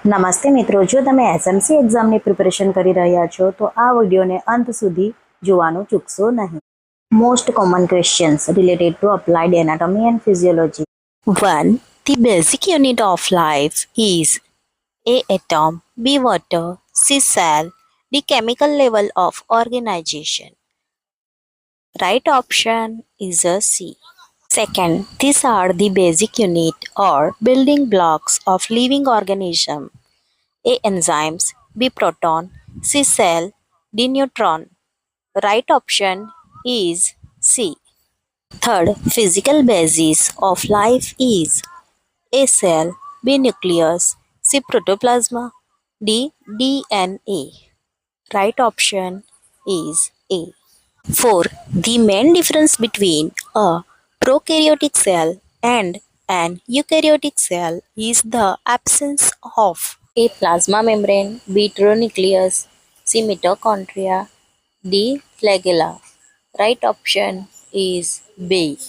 નમસ્તે મિત્રો, જો તમે એસએમસી એક્ઝામની પ્રિપરેશન કરી રહ્યા છો તો આ વિડીયોને અંત સુધી જોવાનું ચૂકશો નહીં. Most common questions related to applied anatomy and physiology. 1. The basic unit of life is A. Atom, B. Water, C. Cell, D. Chemical level of organization. Right option is a C. Second, these are the basic unit or building blocks of living organism. A. Enzymes, B. Proton, C. Cell, D. Neutron. Right option is C. Third, physical basis of life is A. Cell, B. Nucleus, C. Protoplasma, D. DNA. Right option is A. 4. The main difference between a prokaryotic cell and an eukaryotic cell is the absence of A. Plasma membrane, B. Nucleus, C. Mitochondria, D. Flagella. Right option is B.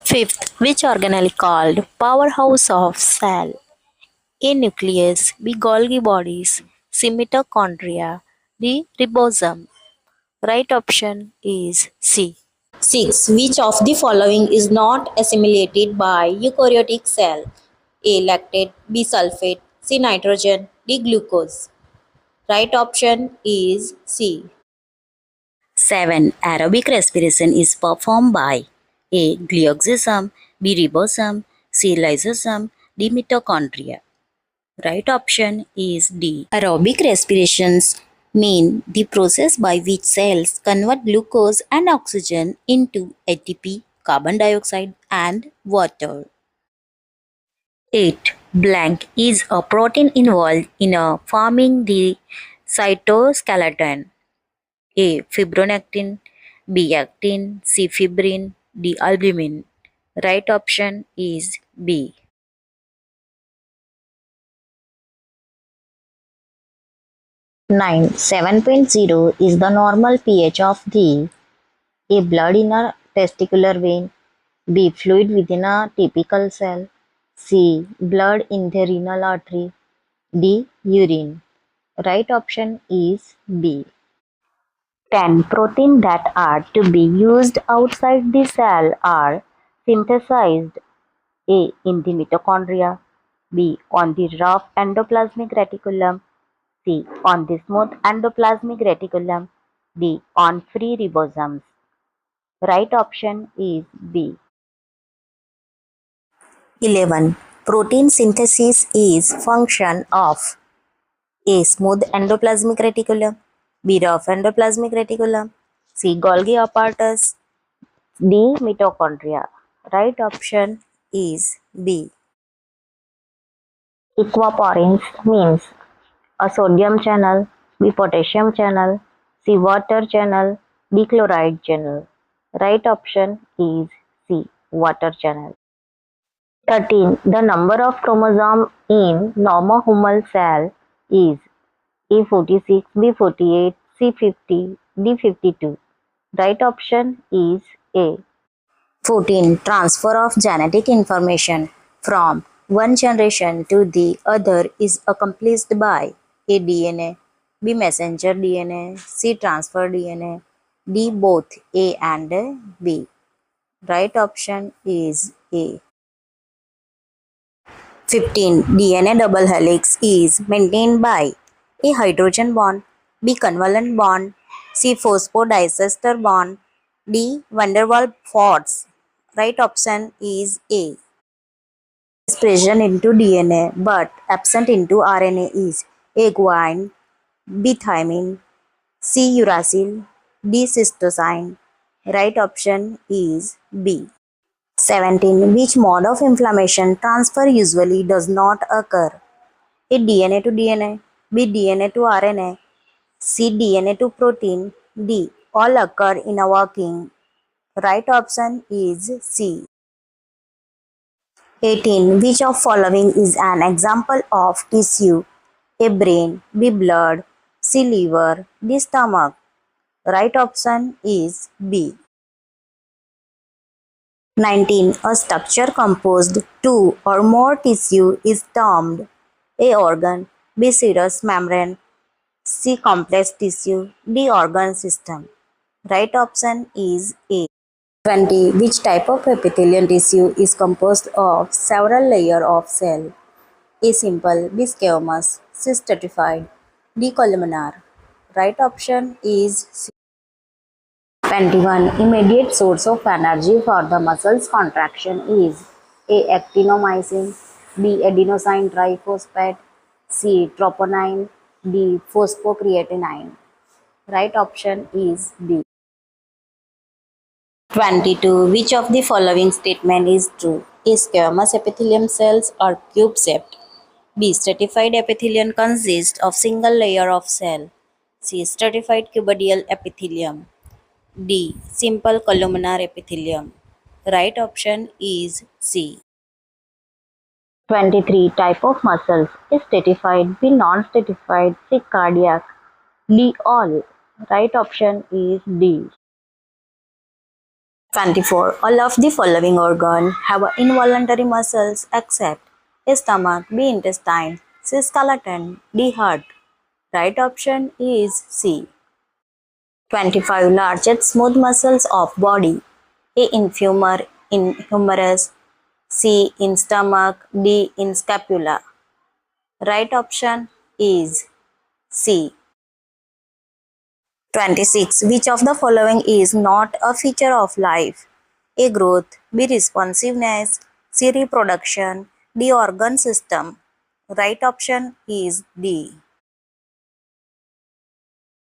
Fifth, which organelle called powerhouse of cell? A. Nucleus, B. Golgi bodies, C. Mitochondria, D. Ribosome. Right option is C. 6. Which of the following is not assimilated by eukaryotic cell? A. Lactate, B. Sulfate, C. Nitrogen, D. Glucose. Right option is C. 7. Aerobic respiration is performed by A. Glioxysm, B. Ribosome, C. Lysosome, D. Mitochondria. Right option is D. Aerobic respirations mean the process by which cells convert glucose and oxygen into ATP, carbon dioxide, and water. 8. Blank is a protein involved in forming the cytoskeleton. A. Fibronectin, B. Actin, C. Fibrin, D. Albumin. Right option is B. 9. 7.0 is the normal pH of the A. Blood in a testicular vein, B. Fluid within a typical cell, C. Blood in the renal artery, D. Urine. Right option is B. 10. Proteins that are to be used outside the cell are synthesized A. in the mitochondria, B. on the rough endoplasmic reticulum, C. on the smooth endoplasmic reticulum, D. on free ribosomes. Right option is B. 11. Protein synthesis is function of A. Smooth endoplasmic reticulum, B. Rough endoplasmic reticulum, C. Golgi apparatus, D. Mitochondria. right option is B. Aquaporins means a sodium channel, B. potassium channel, C. water channel, D. chloride channel. Right option is C. water channel. 13. The number of chromosomes in normal human cell is A46, B48, C50, D52. Right option is A. 14. Transfer of genetic information from one generation to the other is accomplished by A. DNA, B. Messenger DNA, C. Transfer DNA, D. Both A and B. Right option is A. 15. DNA double helix is maintained by A. Hydrogen bond, B. Covalent bond, C. Phosphodiester bond, D. Van der Waals force. Right option is A. Is present into DNA but absent into RNA is A. Guanine, B. Thymine, C. uracil, D. cytosine. Right option is B. 17. Which mode of inflammation transfer usually does not occur? A. DNA to DNA, B. DNA to RNA, C. DNA to protein, D. All occur in a walking. Right option is C. 18. Which of following is an example of tissue? A. Brain, B. Blood, C. Liver, D. Stomach. Right option is B. 19. A structure composed two or more tissue is termed A. Organ. B. Serous membrane. C. Complex tissue. D. Organ system. Right option is A. 20. Which type of epithelial tissue is composed of several layers of cell? A. Simple. B. Squamous. C. Stratified. D. Columnar. Right option is C. 21. Immediate source of energy for the muscles contraction is A. Actinomycin. B. Adenosine triphosphate. C. Troponin. D. Phosphocreatinine. Right option is B. 22. Which of the following statement is true? A. Squamous epithelium cells are cube-shaped. B. Stratified epithelium consists of single layer of cell. C. Stratified cuboidal epithelium. D. Simple columnar epithelium. Right option is C. 23. Type of muscles. A. Stratified. B. Non-stratified. C. Cardiac. D. All. Right option is D. 24. All of the following organs have involuntary muscles except A. Stomach. B. Intestine. C. Skeleton. D. Heart. Right option is C. 25. Largest smooth muscles of body. A. In femur, in humerus. C. In stomach. D. In scapula. Right option is C. 26. Which of the following is not a feature of life? A. Growth. B. Responsiveness. C. Reproduction. D. Organ system. Right option is D.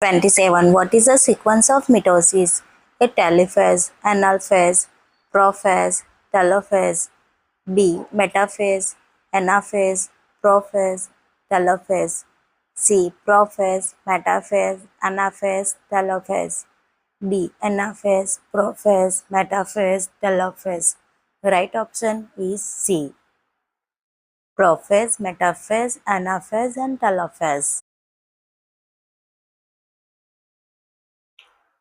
27. What is the sequence of mitosis? A. Telophase, analphase, prophase, telophase. B. Metaphase, anaphase, prophase, telophase. C. Prophase, metaphase, anaphase, telophase. D. Anaphase, prophase, metaphase, telophase. Right option is C. Prophase, metaphase, anaphase, and telophase.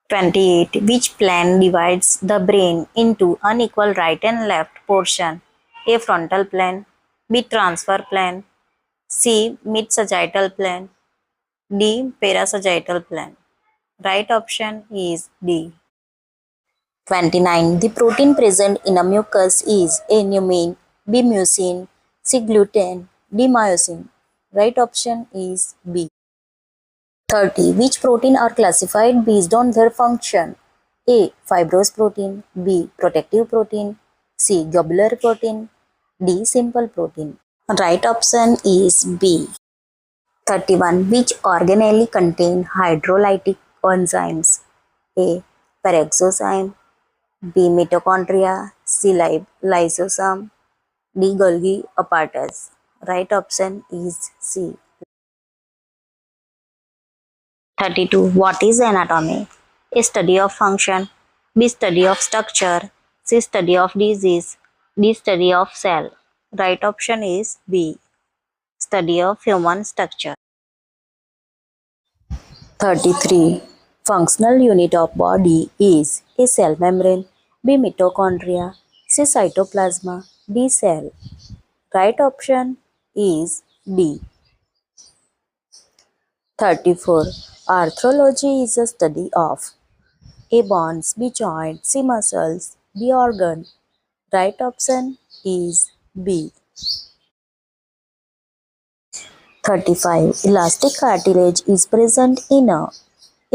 28. Which plane divides the brain into unequal right and left portion? A. Frontal plane. B. Transfer plane. C. Mid-sagittal plane. D. Parasagittal plane. Right option is D. 29. The protein present in a mucus is A. Numin. B. Mucin. C. Gluten. D. Myosin. Right option is B. 30. Which protein are classified based on their function? A. Fibrous protein. B. Protective protein. C. Globular protein. D. Simple protein. Right option is B. 31. Which organelle contain hydrolytic enzymes? A. Peroxisome. B. Mitochondria. C. Lysosome. D. Golgi apparatus. Right option is C. 32. What is anatomy? A. Study of function. B. Study of structure. C. Study of disease. D. Study of cell. Right option is B. Study of human structure. 33. Functional unit of body is A. Cell membrane. B. Mitochondria. C. Cytoplasma. D. Cell. Right option is D. 34. Arthrology is a study of A. Bones. B. Joints. C. Muscles. D. Organ. Right option is B. 35. Elastic cartilage is present in A.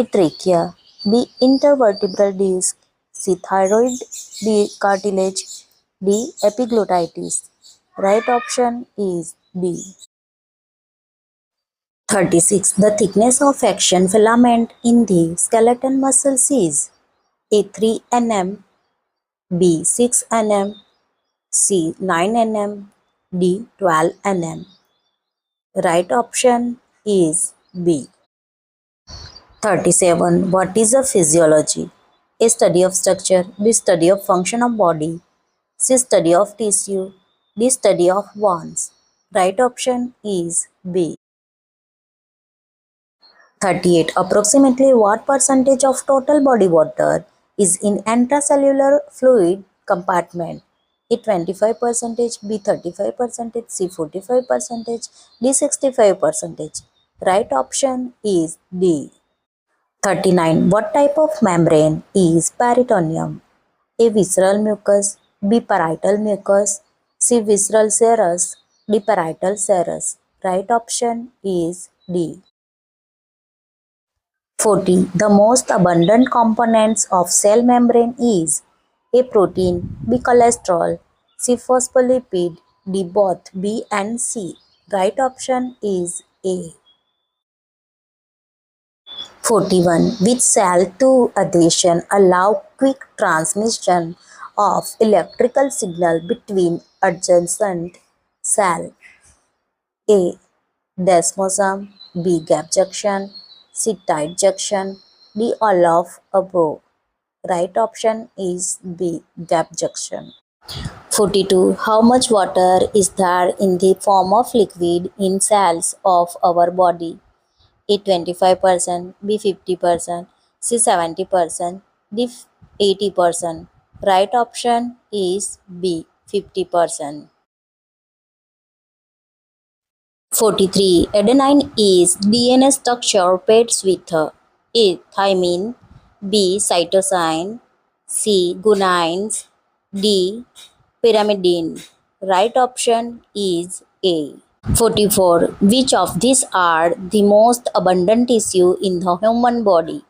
Trachea. B. Intervertebral disc. C. Thyroid. D. Cartilage. D. Epiglottitis. Right option is D. 36. The thickness of action filament in the skeletal muscles is A. 3 nm. B. 6 nm. C. 9 nm. D. 12 nm. Right option is B. 37. What is a physiology? A. Study of structure. B. Study of function of body. C. Study of tissue. D. Study of bones. Right option is B. 38. Approximately what percentage of total body water is in intracellular fluid compartment? A 25%, B 35%, C 45%, D 65%. Right option is D. 39. What type of membrane is peritoneum? A. Visceral mucus, B. Parietal mucus, C. Visceral serous, D. Parietal serous. Right option is D. 40. The most abundant components of cell membrane is A. Protein, B. Cholesterol, C. Phospholipid, D. Both B and C. Right option is A. 41. Which cell to adhesion allow quick transmission of electrical signal between adjacent cell? A. Desmosome, B. Gap junction, C. Tight junction, D. All of above. Right option is B. Gap junction. 42. How much water is there in the form of liquid in cells of our body? A 25%, B 50%, C 70%, D 80%. Right option is B 50%. 43. Adenine is DNA structure pairs with A. Thymine, B. Cytosine, C. Guanines, D. Pyrimidine. Right option is A. 44. Which of these are the most abundant tissue in the human body?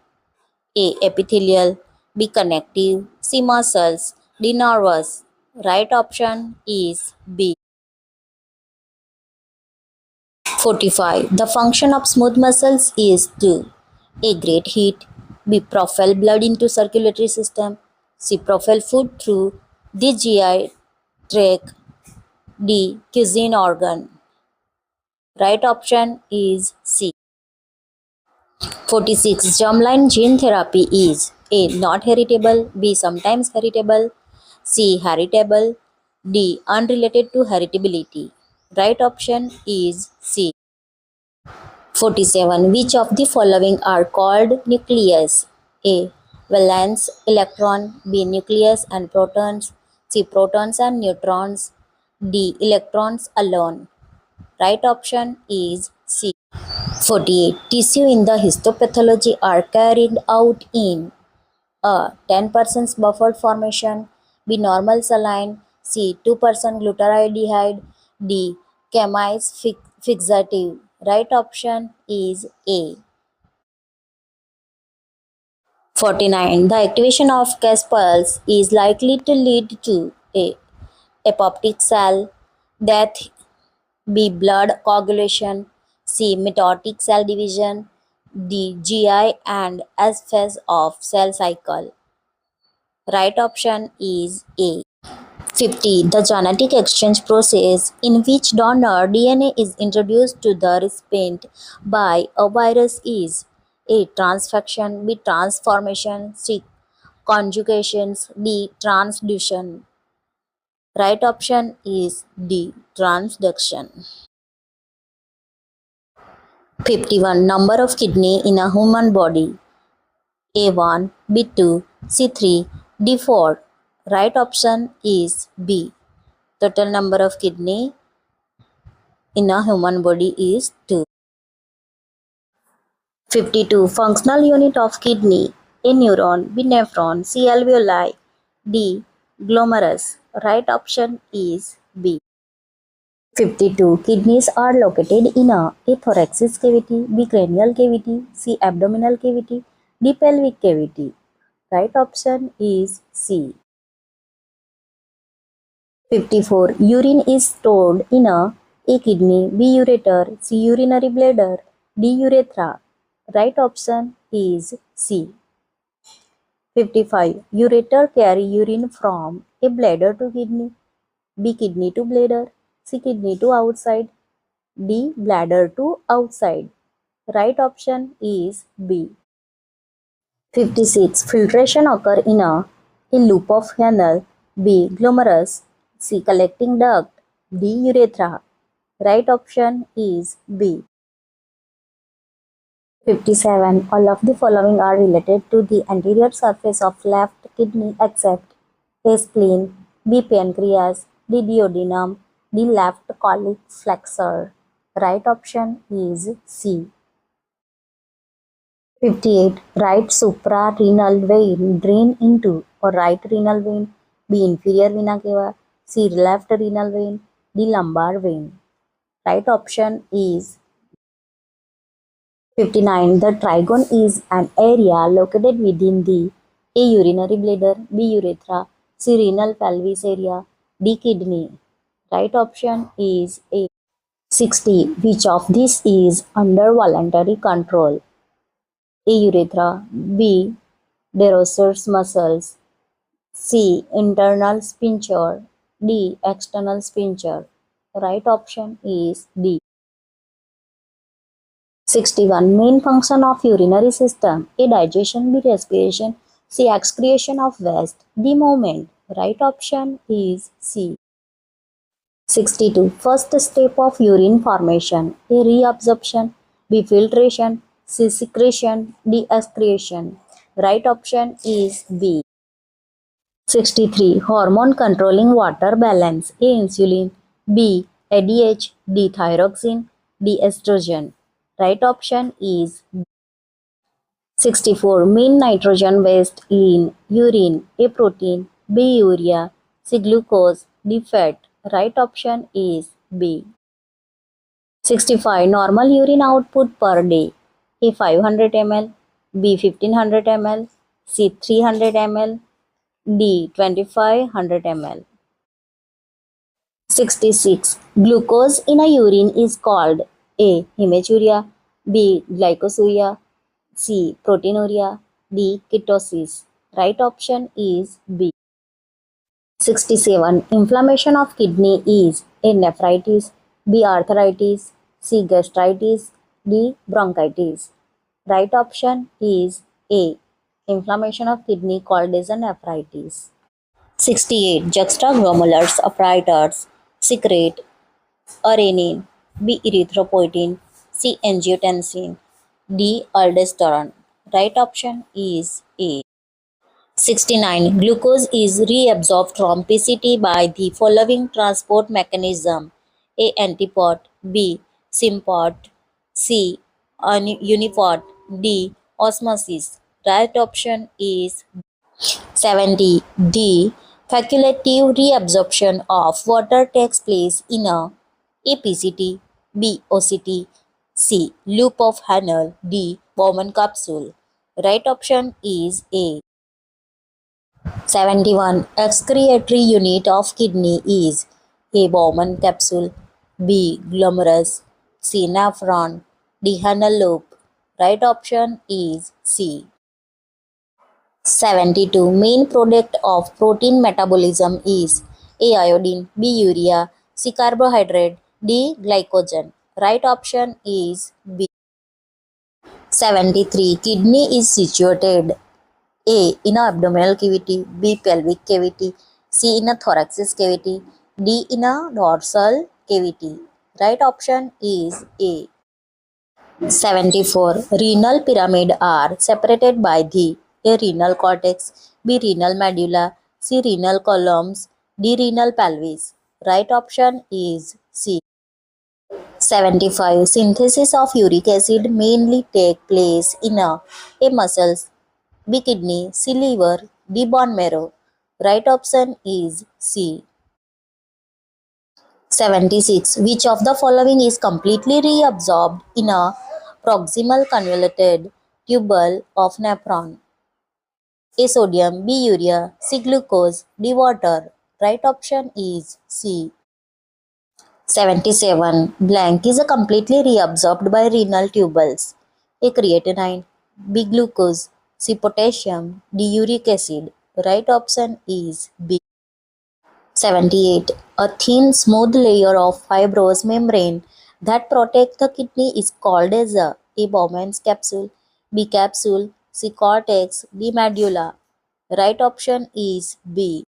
A. Epithelial, B. Connective, C. Muscles, D. Nervous. Right option is B. 45. The function of smooth muscles is to A. Great heat, B. Propel blood into circulatory system, C. Propel food through the GI tract, D. Cuisine organ. Right option is C. 46. Germline gene therapy is A. Not heritable, B. Sometimes heritable, C. Heritable, D. Unrelated to heritability. Right option is C. 47. Which of the following are called nucleus? A. Valence electron, B. Nucleus and protons, C. Protons and neutrons, D. Electrons alone. Right option is C. 48. Tissue in the histopathology are carried out in A. 10% buffered formation, B. Normal saline, C. 2% glutaraldehyde, D. Chemise fixative. Right option is A. 49. The activation of Cas is likely to lead to A. Apoptic cell death, B. Blood coagulation, C. Mitotic cell division, D. GI and S phase of cell cycle. Right option is A. 50. The genetic exchange process in which donor DNA is introduced to the recipient by a virus is A. Transfection, B. Transformation, C. Conjugations, D. Transduction. Right option is D. Transduction. 51. Number of kidney in a human body. A1, B2, C3, D4. Right option is B. Total number of kidney in a human body is 2. 52. Functional unit of kidney. A neuron, B nephron, C alveoli, D glomerulus. Right option is B. 52. Kidneys are located in A thoracic cavity, B cranial cavity, C abdominal cavity, D pelvic cavity. Right option is C. 54. Urine is stored in A kidney, B ureter, C urinary bladder, D urethra. Right option is C. 55. Ureter carry urine from A bladder to kidney, B kidney to bladder, C kidney to outside, D bladder to outside. Right option is B. 56. Filtration occur in A loop of canal, B glomerulus, C collecting duct, D urethra. Right option is B. 57. All of the following are related to the anterior surface of left kidney except A spleen, B. Pancreas, D. Duodenum, D. Left colic flexor. Right option is C. 58. Right suprarenal vein drain into or right renal vein, B. Inferior vena cava, C. Left renal vein, D. Lumbar vein. Right option is 59. The trigone is an area located within the A. Urinary bladder, B. Urethra, C. Renal pelvis area, D. Kidney. Right option is A. 60. Which of these is under voluntary control? A. Urethra, B. Derocer's muscles, C. Internal sphincter, D. External sphincter. Right option is D. 61. Main function of urinary system. A. Digestion, B. Respiration, C. Excretion of waste, D. Movement. Right option is C. 62. First step of urine formation. A. Reabsorption, B. Filtration, C. Secretion, D. Excretion. Right option is B. 63. Hormone controlling water balance. A. Insulin, B. ADH, D. Thyroxine, D. Estrogen. Right option is 64. Mean nitrogen waste in urine. A. Protein, B. Urea, C. Glucose, D. Fat. Right option is B. 65. Normal urine output per day. A. 500 ml, B. 1500 ml, C. 300 ml, D. 2500 ml. 66. Glucose in a urine is called A. Hematuria, B. Glycosuria, C. Proteinuria, D. Ketosis. Right option is B. 67. Inflammation of kidney is A. Nephritis, B. Arthritis, C. Gastritis, D. Bronchitis. Right option is A. Inflammation of kidney called as a nephritis. 68. Juxtaglomerular apparatus secrete A. Renin, B. Erythropoietin, C. Angiotensin, D. Aldosterone. Right option is A. 69. Glucose is reabsorbed from PCT by the following transport mechanism: A. Antipod, B. Sympod, C. Unipod, D. Osmosis. Right option is 70. D. Facultative reabsorption of water takes place in A. PCT, B. OCT, C. Loop of Hanel, D. Bowman capsule. Right option is A. 71. Excretory unit of kidney is A. Bowman capsule, B. Glomerulus, C. Nephron, D. Hanel loop. Right option is C. 72. Main product of protein metabolism is A. Iodine, B. Urea, C. Carbohydrate, D. Glycogen. Right option is B. 73. Kidney is situated A. In a abdominal cavity, B. Pelvic cavity, C. In a thoracic cavity, D. In a dorsal cavity. Right option is A. 74. Renal pyramid are separated by the A. Renal cortex, B. Renal medulla, C. Renal columns, D. Renal pelvis. Right option is C. 75. Synthesis of uric acid mainly take place in A. Muscles, B. Kidney, C. Liver, D. Bone marrow. Right option is C. 76. Which of the following is completely reabsorbed in a proximal convoluted tubule of nephron? A. Sodium, B. Urea, C. Glucose, D. Water. Right option is C. 77. Blank is a completely reabsorbed by renal tubules. A. Creatinine, B. Glucose, C. Potassium, D. Uric acid. Right option is B. 78. A thin, smooth layer of fibrous membrane that protects the kidney is called as A. Bowman's capsule, B. Capsule, C. Cortex, D. Medulla. Right option is B.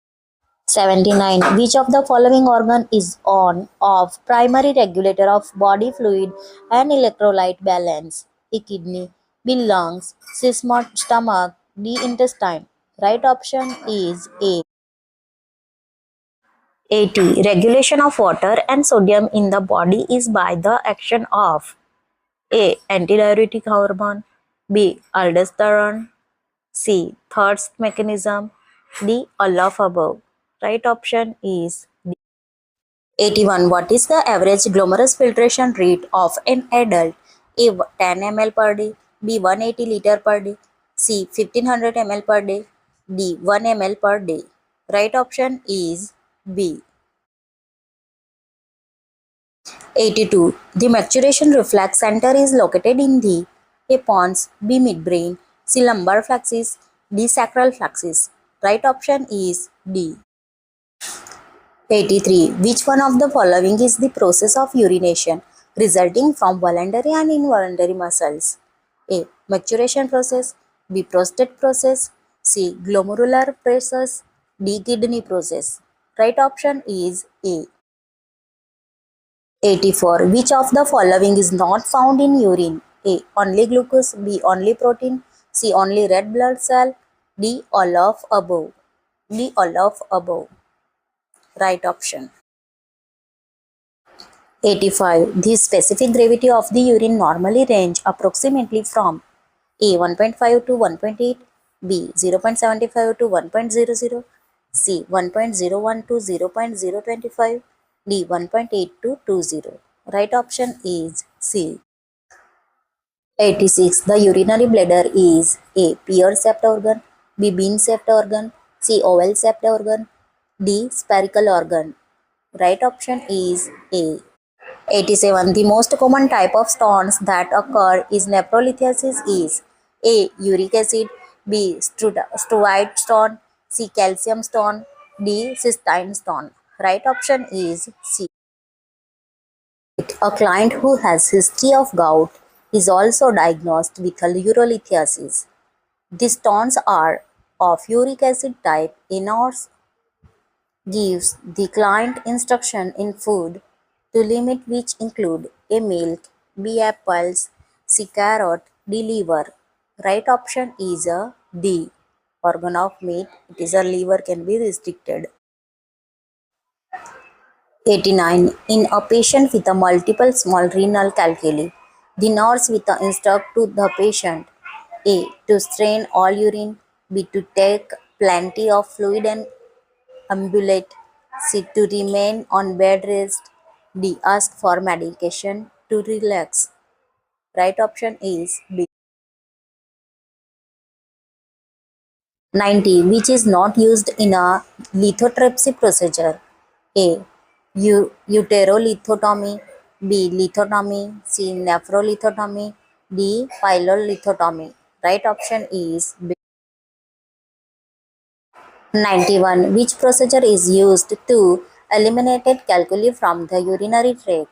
79. Which of the following organ is on of primary regulator of body fluid and electrolyte balance? A. Kidney, B. Lungs, C. Stomach, D. Intestine. Right option is A. 80. Regulation of water and sodium in the body is by the action of A. Antidiuretic hormone, B. Aldosterone, C. Thirst mechanism, D. All of above. Right option is D. 81. What is the average glomerulus filtration rate of an adult? A. 10 ml per day, B. 180 liter per day, C. 1500 ml per day, D. 1 ml per day. Right option is B. 82. The maturation reflex center is located in the A. Pons, B. midbrain, C. lumbar flexus, D. sacral flexus. Right option is D. 83. Which one of the following is the process of urination resulting from voluntary and involuntary muscles? A. Maturation process, B. Prostate process, C. Glomerular process, D. Kidney process. Right option is A. 84. Which of the following is not found in urine? A. Only glucose, B. Only protein, C. Only red blood cell, D. All of above. D. All of above. Right option. 85. The specific gravity of the urine normally range approximately from A. 1.5 to 1.8, B. 0.75 to 1.00, C. 1.01 to 0.025, D. 1.8 to 20. Right option is C. 86. The urinary bladder is A. Pear-shaped organ, B. Bean-shaped organ, C. Oval-shaped organ, D. Spherical organ. Right option is A. 87. The most common type of stones that occur is nephrolithiasis is A. Uric acid, B. Steroid stone, C. Calcium stone, D. Cystine stone. Right option is C. A client who has history of gout is also diagnosed with a urolithiasis. The stones are of uric acid type. A nurse gives the client instruction in food to limit which include A. milk, B. apples, C. carrot, D. liver. Right option is a D. Organ of meat, it is a liver can be restricted. 89. In a patient with a multiple small renal calculi, the nurse will instruct to the patient A. to strain all urine, B. to take plenty of fluid and ambulate, C. to remain on bed rest, D. ask for medication to relax. Right option is B. 90. Which is not used in a lithotripsy procedure? A. Uterolithotomy, B. lithotomy, C. nephrolithotomy, D. pyelolithotomy. Right option is B. 91. Which procedure is used to eliminate calculi from the urinary tract?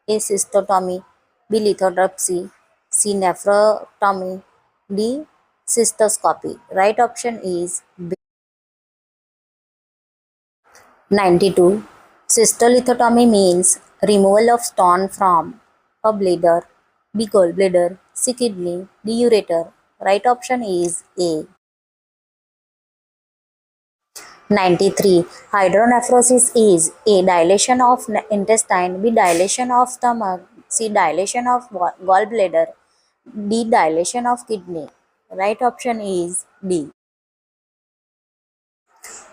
A. cystotomy, B. lithotripsy, C. nephrectomy, D. cystoscopy. Right option is B. 92. Cystolithotomy means removal of stone from a bladder, B. gallbladder, C. kidney, D. ureter. Right option is A. 93. Hydronephrosis is A. dilation of intestine, B. dilation of stomach, C. dilation of gallbladder, D. dilation of kidney. Right option is D.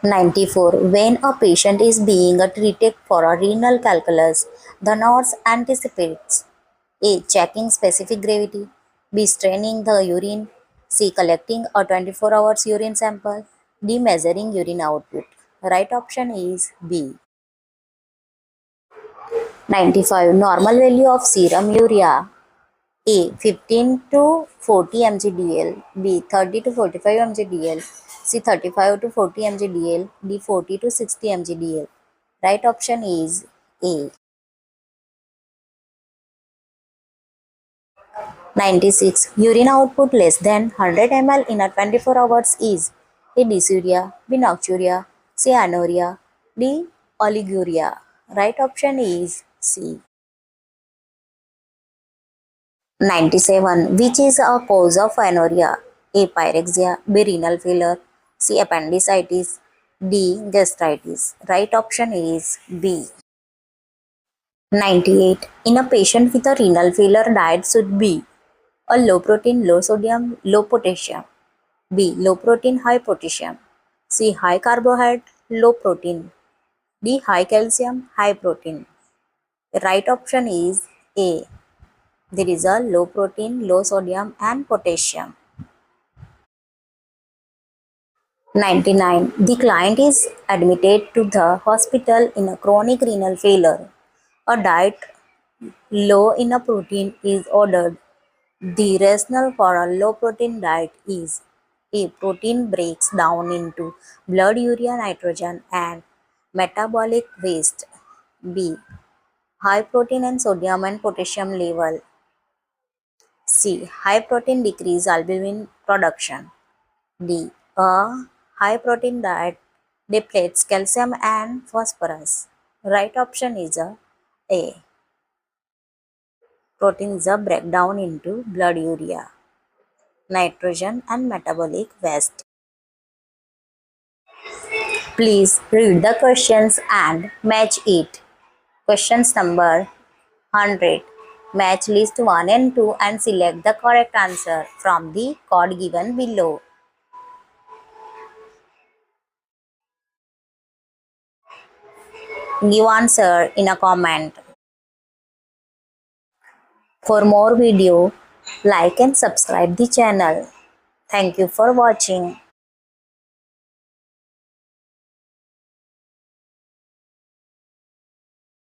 94. When a patient is being treated for a renal calculus, the nurse anticipates A. checking specific gravity, B. straining the urine, C. collecting a 24 hours urine sample, D. measuring urine output. Right option is B. 95. Normal value of serum urea. A. 15 to 40 mgdl, B. 30 to 45 mgdl, C. 35 to 40 mgdl, D. 40 to 60 mgdl. Right option is A. 96. Urine output less than 100 ml in a 24 hours is A. dysuria, B. nocturia, C. anuria, D. oliguria. Right option is C. 97. Which is a cause of anuria? A. pyrexia, B. renal failure, C. appendicitis, D. Gastritis. Right option is B. 98. In a patient with a renal failure, diet should be a low protein, low sodium, low potassium. B. Low protein, high potassium. C. High carbohydrate, low protein. D. High calcium, high protein. The right option is A. There is a low protein, low sodium and potassium. 99. The client is admitted to the hospital in a chronic renal failure. A diet low in a protein is ordered. The rationale for a low protein diet is A. Protein breaks down into blood urea, nitrogen and metabolic waste. B. High protein and sodium and potassium level. C. High protein decrease albumin production. D. A high protein diet depletes calcium and phosphorus. Right option is A. Protein is a breakdown into blood urea, nitrogen and metabolic waste. Please read the questions and match it. Questions number 100. Match list 1 and 2 and select the correct answer from the code given below. Give answer in a comment. For more video, like and subscribe the channel. Thank you for watching.